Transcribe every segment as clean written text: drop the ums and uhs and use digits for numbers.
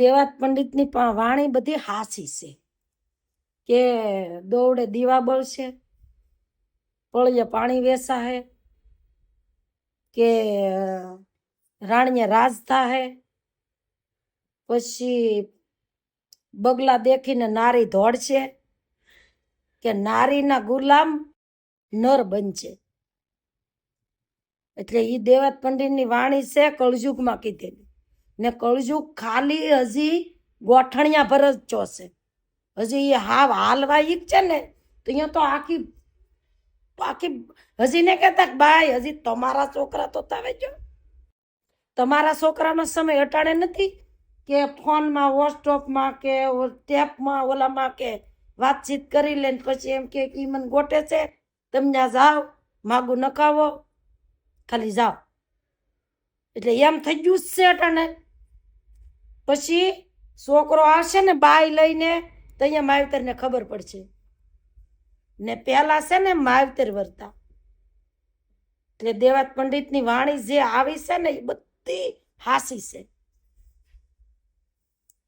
દેવાત પંડિતની વાણી બધી હાસી છે કે દોડે દીવા બળશે, પળીએ પાણી વેસાહે, કે રાણીએ રાજ થાહે, પછી બગલા દેખીને નારી દોડશે, કે નારીના ગુલામ નર બનશે. એટલે ઈ દેવાત પંડિતની વાણી છે કળજુગમાં કીધેલી. ને કળજુગ ખાલી હજી ગોઠણિયા ભર જ ચોસે, હજી એ હાવ હાલવા ઈક છે ને તો અહીંયા તો આખી આખી હજી ને કહેતા બાય હજી તમારા છોકરા તો તાવે જો, તમારા છોકરાનો સમય અટાણે નથી કે ફોનમાં વોટ્સઅપમાં કે ટેપમાં ઓલામાં કે વાતચીત કરી લે પછી એમ કે ઈ મને ગોટે છે, તમે ત્યાં જાઓ માગું નખાવો ખાલી જાઓ. એટલે એમ થઈ ગયું છે અટાણે. પછી છોકરો આવશે ને બાય લઈને તો અહીંયા માવતરને ખબર પડશે ને પેલા છે ને માવતર વર્તા. એટલે દેવાત પંડિતની વાણી જે આવી છે ને એ બધી હાસી છે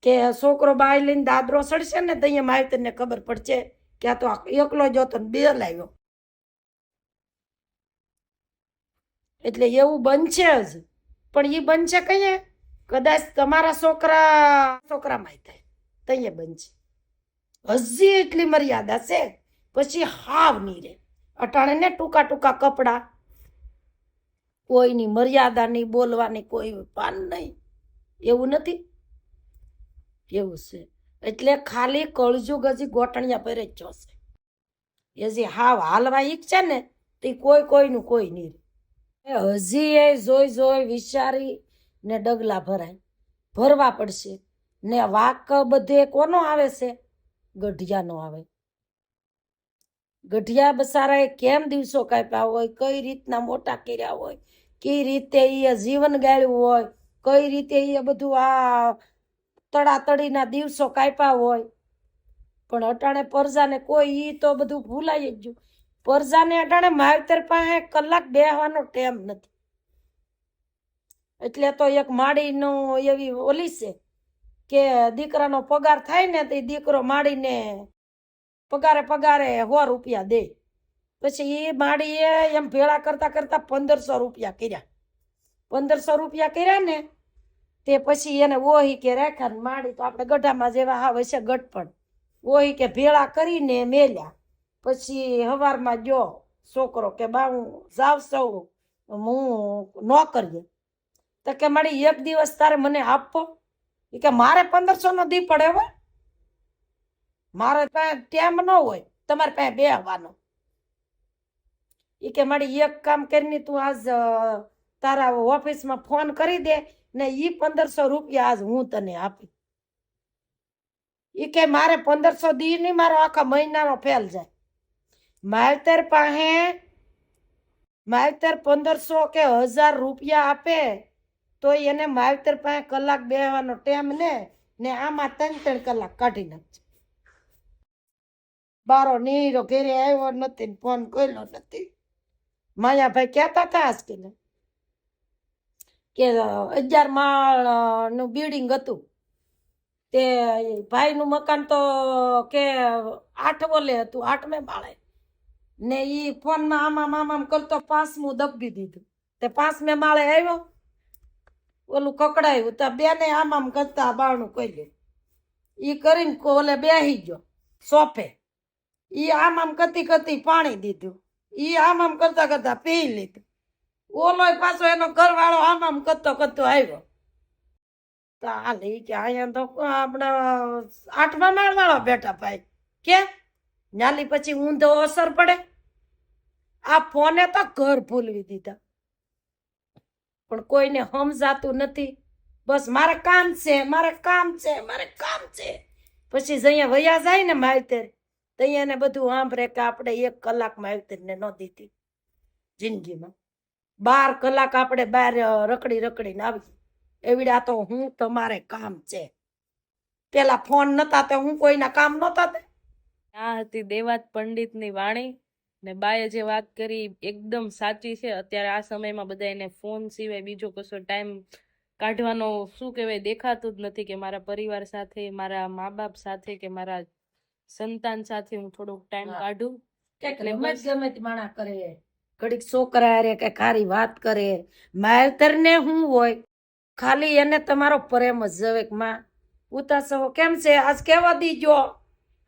કે છોકરો બાય લઈને દાદરો સડશે ને તો અહીંયા માવતરને ખબર પડશે કે આ તો એકલો જ હતો બે લાવ્યો. એટલે એવું બનશે જ, પણ એ બનશે કહીએ કદાચ તમારા છોકરામાં થાય તો અહીંયા બનશે. હજી એટલી મર્યાદા છે, પછી હાવ નહીં રે. અટાણે ને ટૂંકા ટૂંકા કપડા, કોઈની મર્યાદા નહીં, બોલવાની કોઈ પાન નહીં, એવું નથી, એવું છે. એટલે ખાલી કળજુગ હજી ગોટણિયા પર જ જોશે. હજી હાવ હાલવા ઈક છે ને તો કોઈ કોઈનું કોઈ નહીં. હજી એ જોઈ જોઈ વિચારી ને ડગલા ભરવા પડશે. ને વાક બધે કોનો આવે છે? ગઢિયાનો આવે. ગઢિયા બસારાએ કેમ દિવસો કાપ્યા હોય, કઈ રીતના મોટા કર્યા હોય, કઈ રીતે એ જીવન ગાળ્યું હોય, કઈ રીતે એ બધું આ તડાતડીના દિવસો કાપ્યા હોય. પણ અટાણે પરજાને કોઈ ઈ તો બધું ભૂલાઈ જ ગયું. પરજાને અટાણે માવતર પાસે કલાક બેહવાનો ટેમ નથી. એટલે તો એક માડીનો એવી ઓલી છે કે દીકરાનો પગાર થાય ને તો દીકરો માડીને પગારે 100 રૂપિયા દે. પછી એ માડીએ એમ ભેળા કરતા કરતા 1500 રૂપિયા કર્યા. 1500 રૂપિયા કર્યા ને તે પછી એને ઓહી કે રાખ્યા. માડી તો આપણે ગઢામાં જેવા આવે છે ગઢપણ, ઓહી કે ભેળા કરીને મેલ્યા. પછી હવારમાં ગયો છોકરો કે બા હું જાવ સૌ હું ન કરીએ. તો કે મારી એક દિવસ તારે મને આપવો. એ કે મારે 1500 નો દી પડે હવે, મારે પાસે ટેમ ન હોય તમારે પાસે બેહવાનો. એ કે મારી એક કામ કરીને તું આજ તારા ઓફિસમાં ફોન કરી દે ને ઈ 1500 રૂપિયા આજ હું તને આપી. એ કે મારે 1500 દી નહીં, મારો આખા મહિનાનો ફેલ જાય. માવતર પાસે માવતર 1500 કે 1000 રૂપિયા આપે તો એને માવતર પાસે કલાક બેહવાનો ટેમ ને આમાં 3 કલાક કાઢી નાખશે. બારો નીરો ઘેરે આવ્યો નથી, ફોન કર્યો નથી. માયાભાઈ કહેતા હતા કે 11 માળનું બિલ્ડિંગ હતું. તે ભાઈનું મકાન તો કે 8 ઓલે હતું, 8મે માળે. ને ઈ ફોનમાં આમામ કરતો 5મું દબી દીધું. તે 5મે માળે આવ્યો, ઓલું કકડાયું તો બેને આમામ કરતા બારણું કર્યું. ઈ કરીને ઓલે બેહી ગયો સોફે. ઈ આમામ કરતી પાણી દીધું. ઈ આમામ કરતા પી લીધું. ઓલો પાછો એનો ઘરવાળો આમામ કરતો આવ્યો. તો હાલ ઈ કે અહીંયા તો આપણા 8મા માળ વાળો બેઠા ભાઈ કે નાલી પછી ઊંધો અસર પડે. આ ફોને તો ઘર ભૂલવી દીધા, પણ કોઈને સમજાતું નથી. બસ મારે કામ છે, મારે કામ છે, મારે કામ છે. પછી જઅહીંયા વયા જાય ને માવતર તો એને બધું સાંભળે કે આપણે 1 કલાક માવતરને ન દીધી જિંદગીમાં. 12 કલાક આપણે બહાર રખડીને આવી. એવડા તો હું તમારે કામ છે. પેલા ફોન નતા તો હું કોઈના કામ નતા. આ હતી દેવાત પંડિતની વાણી. ને બાએ જે વાત કરી એકદમ સાચી છે. અત્યારે આ સમયમાં બધા એને ફોન સિવાય બીજો કશો ટાઈમ કાઢવાનો શું કહેવાય દેખાતું જ નથી કે મારા પરિવાર સાથે, મારા મા બાપ સાથે કે મારા સંતાન સાથે હું થોડોક ટાઈમ હા. કાઢું. એટલે એટલે બસ ગમે તે માણા કરે, ઘડીક છોકરા હારે કે ખારી વાત કરે, માવતરને શું હોય, ખાલી એને તમારો પ્રેમ જ જવે કે માં ઉતાસો કેમ છે આજ કેવા દીજો,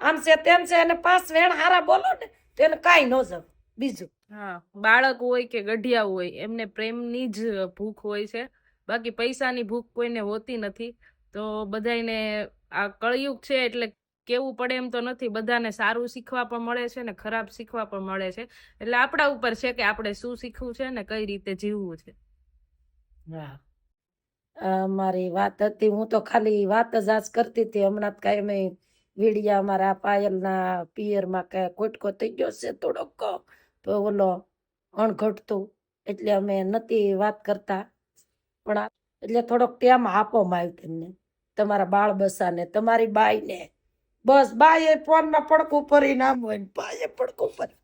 આમ છે તેમ છે, અને પાસ વેણ હારા બોલો ને તો એને કાંઈ ન જવે બીજું. હા, બાળક હોય કે ગઢિયા હોય એમને પ્રેમની જ ભૂખ હોય છે, બાકી પૈસાની ભૂખ કોઈને હોતી નથી. તો બધાયને આ કળિયુગ છે એટલે કેવું પડે એમ તો નથી, બધાને સારું શીખવા પણ મળે છે ને ખરાબ શીખવા પણ મળે છે. એટલે આપણા ઉપર છે કે આપણે શું શીખવું છે ને કઈ રીતે જીવવું છે. હા, આ મારી વાત હતી, હું તો ખાલી વાત જ આજ કરતી હતી. હમણાં કાંઈ મેં વીડિયા મારા પાયલના પિયરમાં કે કોટકો થઈ ગયો છે થોડોક, તો ઓલો અણઘટતું, એટલે અમે નથી વાત કરતા. પણ એટલે થોડોક ટાઈમ આપો માવતરને, તમારા બાળ બસાને, તમારી બાઈને. બસ બાઈએ ફોનમાં પડકું ભરીને આમ હોય ને બાઈએ પડકું ભરી